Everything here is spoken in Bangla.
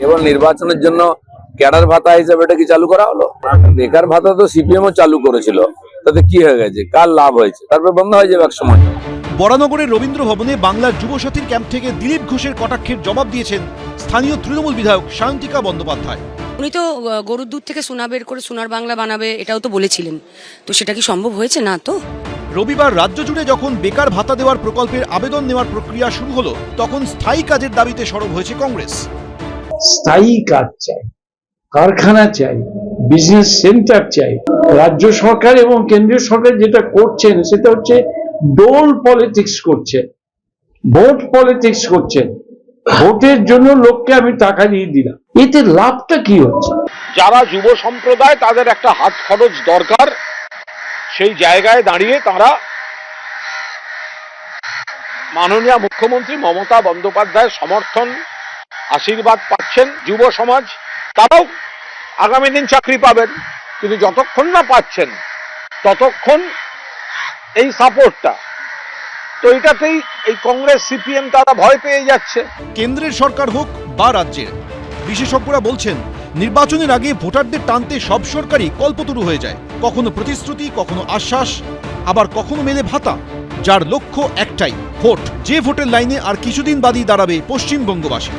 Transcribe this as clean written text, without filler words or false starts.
এবার নির্বাচনের জন্য ক্যাডার ভাতা হিসেবে এটা কি চালু করা হলো? বেকার ভাতা তো সিপিএম ও চালু করেছিল, তাতে কি হয়ে গেছে, কার লাভ হয়েছে? তারপর বন্ধ হয়ে যাবে এক সময়। বরানগরের রবীন্দ্র ভবনে বাংলার যুবসাথীর ক্যাম্প থেকে দিলীপ ঘোষের কটাক্ষের জবাব দিয়েছেন স্থানীয় তৃণমূল বিধায়ক সায়ন্তিকা বন্দ্যোপাধ্যায়। উনি তো গরুর দুধ থেকে সোনা বের করে সোনার বাংলা বানাবে এটাও তো বলেছিলেন, তো সেটা কি সম্ভব হয়েছে? না তো। রবিবার রাজ্য জুড়ে যখন বেকার ভাতা দেওয়ার প্রকল্পের আবেদন নেওয়ার প্রক্রিয়া শুরু হলো, তখন স্থায়ী কাজের দাবিতে সরব হয়েছে কংগ্রেস। স্থায়ী কাজ চাই, কারখানা চাই, বিজনেস সেন্টার চাই। রাজ্য সরকার এবং কেন্দ্রীয় সরকার যেটা করছেন সেটা হচ্ছে ডোল পলিটিক্স করছে, ভোট পলিটিক্স করছেন। ভোটের জন্য লোককে আমি টাকা দিয়ে দিলাম, এতে লাভটা কি হচ্ছে? যারা যুব সম্প্রদায় তাদের একটা হাত খরচ দরকার, সেই জায়গায় দাঁড়িয়ে তারা মাননীয় মুখ্যমন্ত্রী মমতা বন্দ্যোপাধ্যায়ের সমর্থন আশীর্বাদ পাচ্ছেন। যুব সমাজ তারাও আগামী দিন চাকরি পাবেন, কিন্তু যতক্ষণ না পাচ্ছেন ততক্ষণ এই সাপোর্টটা, তো এটাতেই এই কংগ্রেস সিপিএম তারা ভয় পেয়ে যাচ্ছে। কেন্দ্রের সরকার হোক বা রাজ্যের, বিশেষজ্ঞরা বলছেন নির্বাচনের আগে ভোটারদের টানতে সব সরকারই কল্পতরু হয়ে যায়। কখনো প্রতিশ্রুতি, কখনো আশ্বাস, আবার কখনো মেলে ভাতা, যার লক্ষ্য একটাই, ভোট। যে ভোটের লাইনে আর কিছুদিন বাদই দাঁড়াবে পশ্চিমবঙ্গবাসী।